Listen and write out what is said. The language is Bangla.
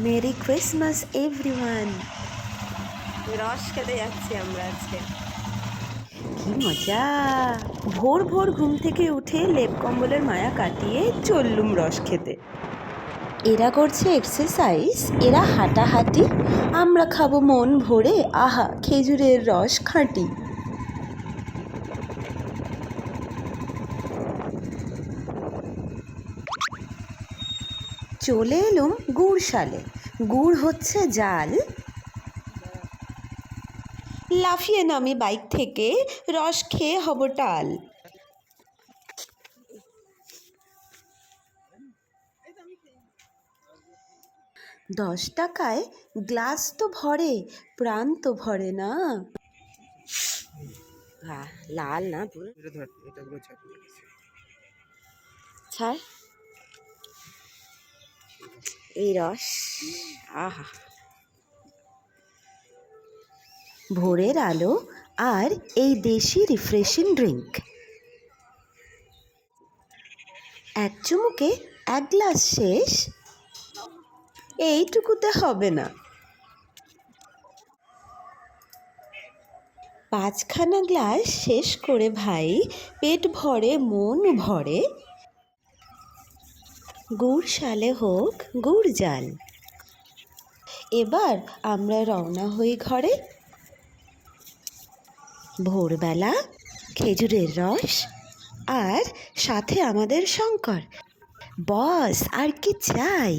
Merry Christmas everyone. রস খেতে যাচ্ছি আমরা আজকে। কি মজা! ভোর ভোর ঘুম থেকে উঠে লেপ কম্বলের মায়া কাটিয়ে চললুম রস খেতে। এরা করছে এক্সারসাইজ, এরা হাঁটাহাঁটি, আমরা খাবো মন ভরে আহা খেজুরের রস খাঁটি। চলে এলুম গুড়শালে। গুড় হচ্ছে জাল। লাফিয়ে নামি বাইক থেকে, রস খেয়ে হব টাল। 10 টাকায় গ্লাস তো ভরে, প্রাণ তো ভরে না। লাল না পুরো ছাড় এই রস, আহা। ভোরের আলো আর এই দেশি রিফ্রেশিং ড্রিঙ্ক। এক চুমুকে এক গ্লাস শেষ, এইটুকুতে হবে না। 5খানা গ্লাস শেষ করে ভাই, পেট ভরে মন ভরে। গুড়শালে হোক গুড় জাল। এবার আমরা রওনা হই ঘরে। ভোরবেলা, খেজুরের রস আর সাথে আমাদের শঙ্কর। বস আর কি চাই।